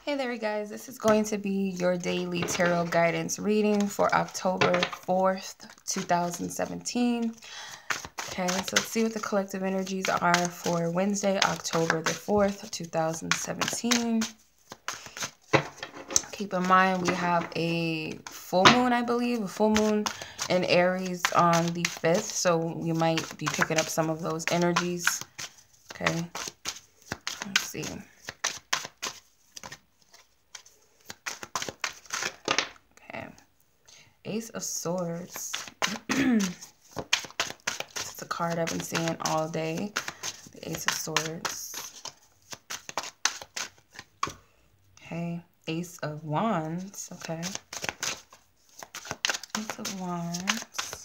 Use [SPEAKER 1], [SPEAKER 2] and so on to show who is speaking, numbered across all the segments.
[SPEAKER 1] Hey there, guys. This is going to be your daily tarot guidance reading for October 4th, 2017. Okay, so let's see what the collective energies are for Wednesday, October the 4th, 2017. Keep in mind, we have a full moon, I believe, a full moon in Aries on the 5th. So you might be picking up some of those energies. Okay, let's see. Ace of Swords. It's a card I've been seeing all day. The Ace of Swords. Okay. Ace of Wands. Okay. Ace of Wands.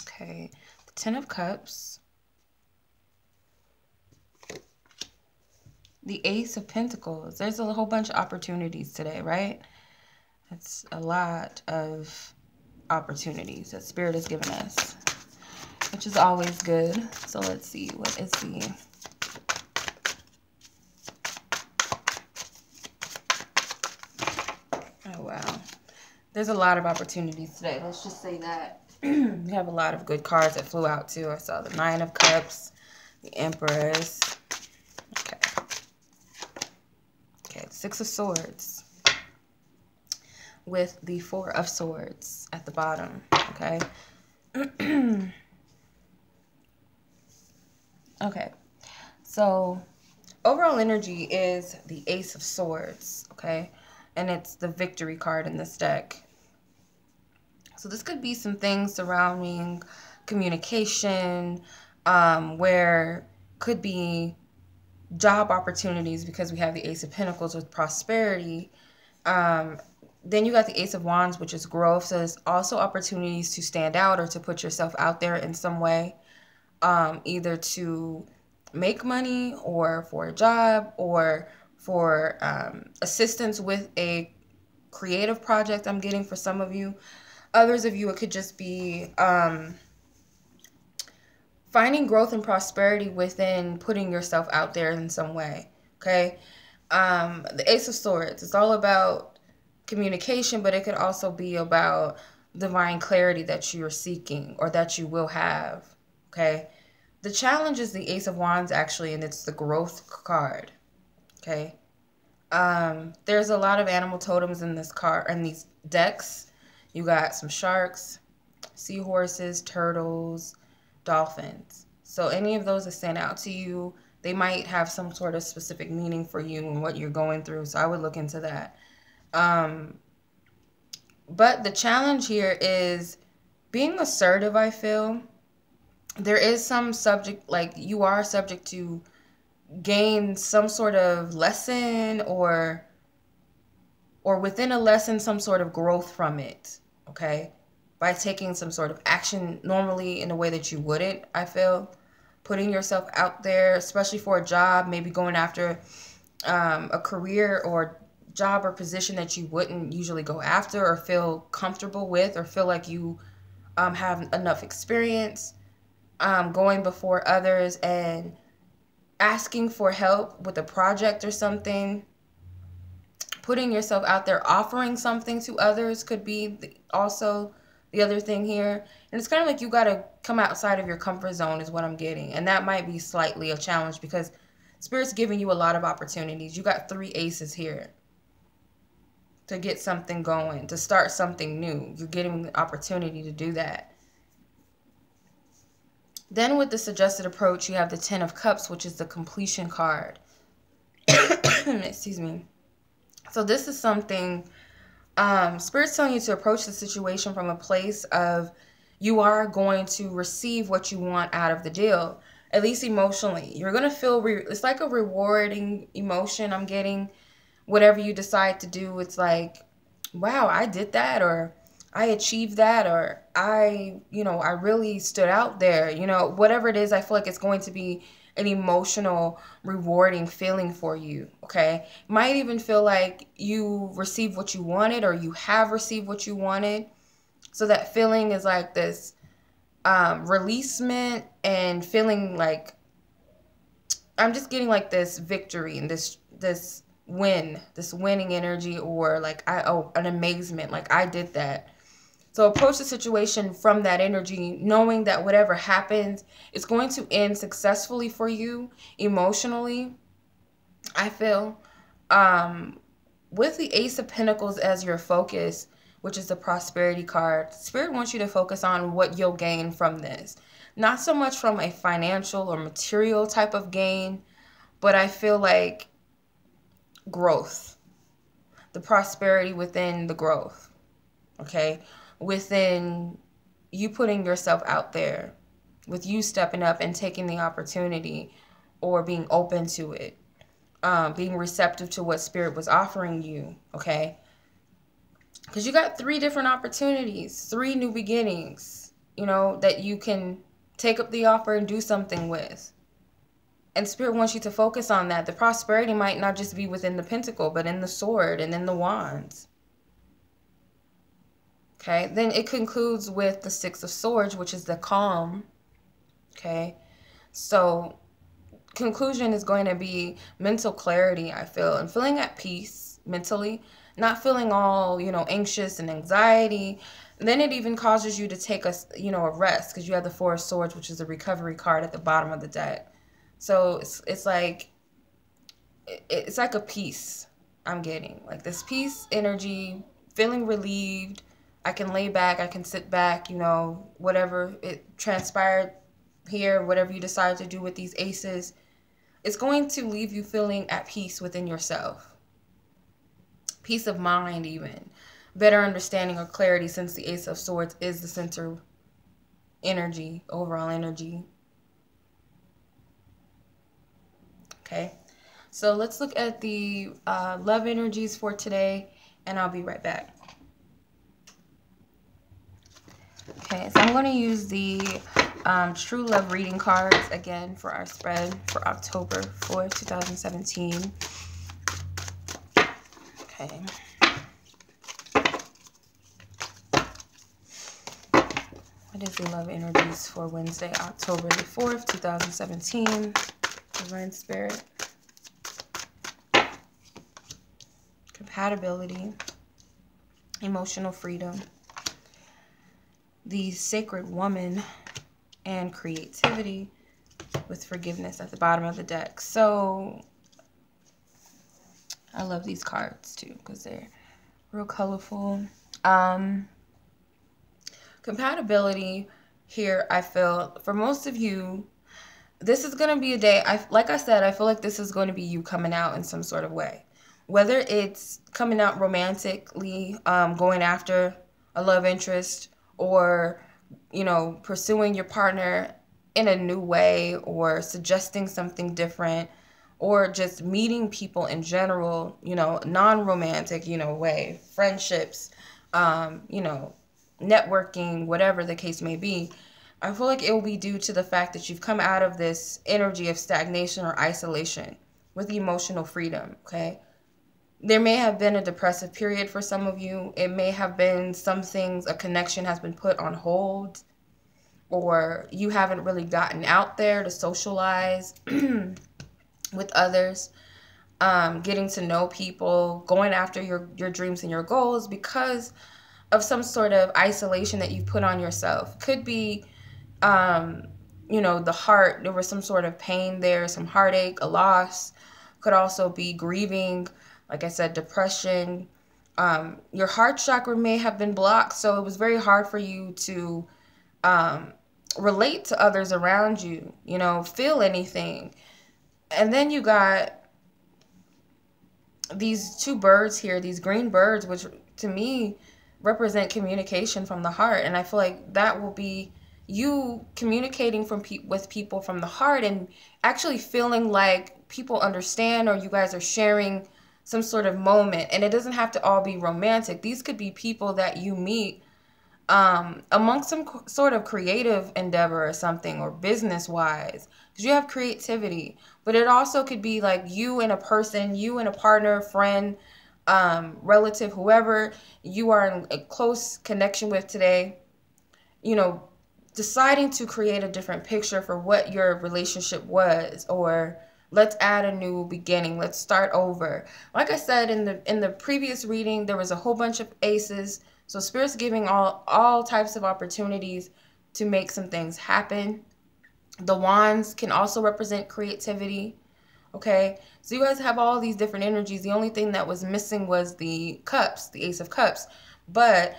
[SPEAKER 1] Okay. The Ten of Cups. The Ace of Pentacles. There's a whole bunch of opportunities today, right? That's a lot of opportunities that Spirit has given us, which is always good. So let's see. What is the... Oh, wow. There's a lot of opportunities today. Let's just say that. We have a lot of good cards that flew out, too. I saw the Nine of Cups, the Empress. Okay, Six of Swords with the Four of Swords at the bottom, okay? Okay, so overall energy is the Ace of Swords, okay? And it's the victory card in this deck. So this could be some things surrounding communication, where could be job opportunities because we have the Ace of Pentacles with prosperity. Then you got the Ace of Wands, which is growth. So there's also opportunities to stand out or to put yourself out there in some way, either to make money or for a job or for assistance with a creative project I'm getting for some of you. Others of you, it could just be finding growth and prosperity within putting yourself out there in some way, okay? The Ace of Swords, it's all about communication, but it could also be about divine clarity that you're seeking or that you will have, okay? The challenge is the Ace of Wands, actually, and it's the growth card, okay? There's a lot of animal totems in this card, in these decks. You got some sharks, seahorses, turtles, dolphins. So any of those that stand out to you, they might have some sort of specific meaning for you and what you're going through. So I would look into that. But the challenge here is being assertive, I feel. There is some subject, like you are subject to gain some sort of lesson or within a lesson, some sort of growth from it, okay? By taking some sort of action normally in a way that you wouldn't, I feel. Putting yourself out there, especially for a job, maybe going after a career or job or position that you wouldn't usually go after or feel comfortable with or feel like you have enough experience, going before others and asking for help with a project or something. Putting yourself out there, offering something to others could be also the other thing here. And it's kind of like you got to come outside of your comfort zone is what I'm getting. And that might be slightly a challenge because Spirit's giving you a lot of opportunities. You got 3 aces here to get something going, to start something new. You're getting the opportunity to do that. Then with the suggested approach, you have the Ten of Cups, which is the completion card. Excuse me. So this is something, Spirit's telling you to approach the situation from a place of you are going to receive what you want out of the deal, at least emotionally. You're going to feel, it's like a rewarding emotion I'm getting. Whatever you decide to do, it's like, wow, I did that, or I achieved that, or I really stood out there. Whatever it is, I feel like it's going to be an emotional, rewarding feeling for you, okay? Might even feel like you received what you wanted or you have received what you wanted. So that feeling is like this releasement and feeling like I'm just getting like this victory and this winning energy, or like an amazement, like I did that. So approach the situation from that energy, knowing that whatever happens, it's going to end successfully for you emotionally, I feel. With the Ace of Pentacles as your focus, which is the prosperity card, Spirit wants you to focus on what you'll gain from this. Not so much from a financial or material type of gain, but I feel like growth. The prosperity within the growth, okay? Within you putting yourself out there, with you stepping up and taking the opportunity or being open to it, being receptive to what Spirit was offering you, okay? Because you got 3 different opportunities, 3 new beginnings, you know, that you can take up the offer and do something with. And Spirit wants you to focus on that. The prosperity might not just be within the pentacle, but in the sword and in the wands. Okay, then it concludes with the 6 of Swords, which is the calm. Okay, so conclusion is going to be mental clarity, I feel, and feeling at peace mentally, not feeling all, you know, anxious and anxiety. And then it even causes you to take a rest, because you have the 4 of Swords, which is the recovery card at the bottom of the deck. So it's like a peace I'm getting, like this peace energy, feeling relieved. I can lay back, I can sit back, you know, whatever it transpired here, whatever you decide to do with these aces, it's going to leave you feeling at peace within yourself. Peace of mind, even. Better understanding or clarity, since the Ace of Swords is the center energy, overall energy. Okay, so let's look at the love energies for today, and I'll be right back. Okay, so I'm going to use the True Love reading cards again for our spread for October 4th, 2017. Okay. What is the love energies for Wednesday, October the 4th, 2017? Divine Spirit. Compatibility. Emotional freedom. The Sacred Woman, and creativity, with forgiveness at the bottom of the deck. So I love these cards too, because they're real colorful. Compatibility here, I feel, for most of you, this is going to be a day, like I said, I feel like this is going to be you coming out in some sort of way. Whether it's coming out romantically, going after a love interest, or, you know, pursuing your partner in a new way, or suggesting something different, or just meeting people in general, you know, non-romantic, you know, way, friendships, you know, networking, whatever the case may be. I feel like it will be due to the fact that you've come out of this energy of stagnation or isolation with emotional freedom, okay? There may have been a depressive period for some of you. It may have been some things, a connection has been put on hold, or you haven't really gotten out there to socialize with others, getting to know people, going after your dreams and your goals because of some sort of isolation that you put on yourself. Could be, you know, the heart, there was some sort of pain there, some heartache, a loss. Could also be grieving, like I said, depression. Your heart chakra may have been blocked, so it was very hard for you to relate to others around you, you know, feel anything. And then you got these 2 birds here, these green birds, which to me represent communication from the heart. And I feel like that will be you communicating with people from the heart, and actually feeling like people understand, or you guys are sharing some sort of moment. And it doesn't have to all be romantic. These could be people that you meet amongst some sort of creative endeavor or something, or business wise, because you have creativity. But it also could be like you and a person, you and a partner, friend, relative, whoever you are in a close connection with today, you know, deciding to create a different picture for what your relationship was, or let's add a new beginning, let's start over. Like I said in the previous reading, there was a whole bunch of aces. So Spirit's giving all types of opportunities to make some things happen. The wands can also represent creativity. Okay, so you guys have all these different energies. The only thing that was missing was the cups, the ace of cups. But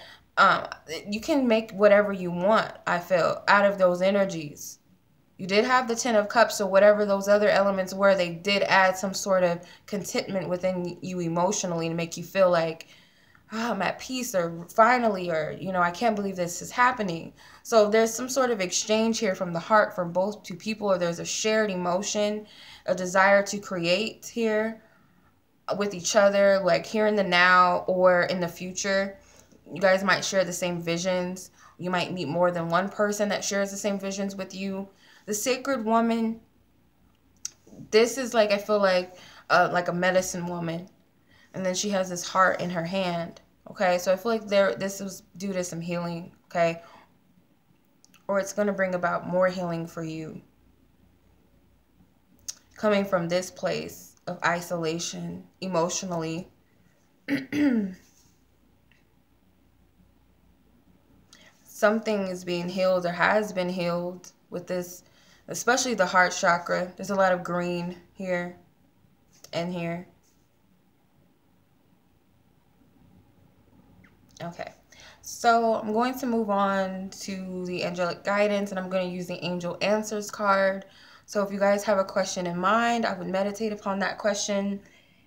[SPEAKER 1] you can make whatever you want, I feel, out of those energies. You did have the 10 of cups, so whatever those other elements were, they did add some sort of contentment within you emotionally to make you feel like, oh, I'm at peace, or finally, or, you know, I can't believe this is happening. So there's some sort of exchange here from the heart from both two people, or there's a shared emotion, a desire to create here with each other, like here in the now or in the future. You guys might share the same visions. You might meet more than one person that shares the same visions with you. The Sacred Woman, this is like, I feel like a medicine woman. And then she has this heart in her hand. Okay, so I feel like this was due to some healing. Okay, or it's going to bring about more healing for you. Coming from this place of isolation emotionally. Something is being healed or has been healed with this, especially the heart chakra. There's a lot of green here and here. Okay, so I'm going to move on to the angelic guidance, and I'm going to use the angel answers card. So if you guys have a question in mind, I would meditate upon that question,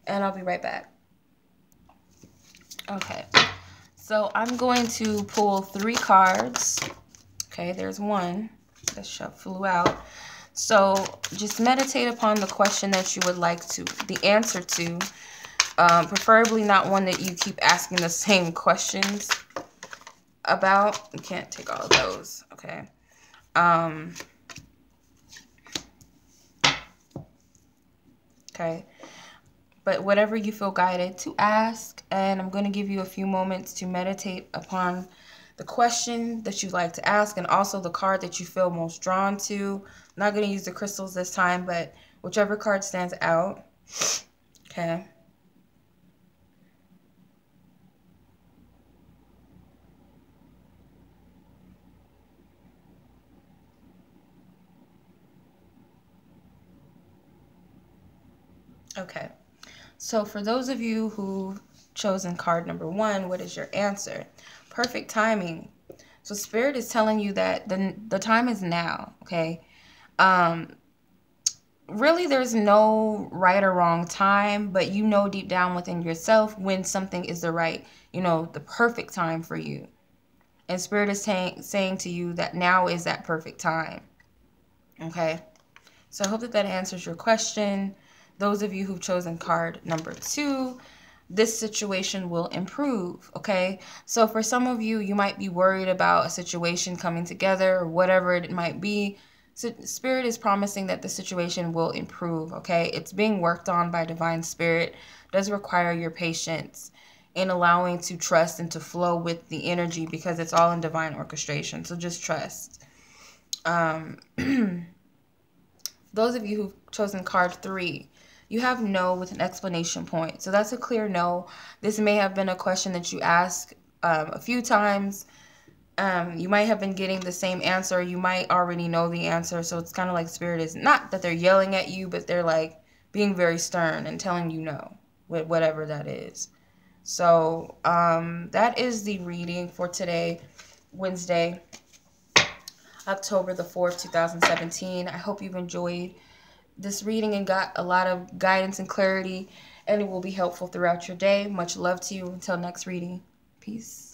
[SPEAKER 1] and I'll be right back. Okay, so I'm going to pull 3 cards. Okay, there's one that flew out. So just meditate upon the question that you would like the answer to. Preferably not one that you keep asking the same questions about. You can't take all of those, okay? Okay, but whatever you feel guided to ask, and I'm going to give you a few moments to meditate upon the question that you'd like to ask, and also the card that you feel most drawn to. I'm not going to use the crystals this time, but whichever card stands out. Okay. Okay, so for those of you who've chosen card number 1, what is your answer? Perfect timing. So Spirit is telling you that the time is now, okay? Really, there's no right or wrong time, but you know deep down within yourself when something is the right, the perfect time for you. And Spirit is saying to you that now is that perfect time, okay? So I hope that answers your question. Those of you who've chosen card number 2, this situation will improve, okay? So for some of you, you might be worried about a situation coming together or whatever it might be. So Spirit is promising that the situation will improve, okay? It's being worked on by Divine Spirit. It does require your patience in allowing to trust and to flow with the energy, because it's all in divine orchestration. So just trust. Those of you who've chosen card 3, you have no with an explanation point. So that's a clear no. This may have been a question that you asked a few times. You might have been getting the same answer. You might already know the answer. So it's kind of like Spirit is not that they're yelling at you, but they're like being very stern and telling you no, whatever that is. So that is the reading for today, Wednesday, October the 4th, 2017. I hope you've enjoyed this reading and got a lot of guidance and clarity, and it will be helpful throughout your day. Much love to you. Until next reading. Peace.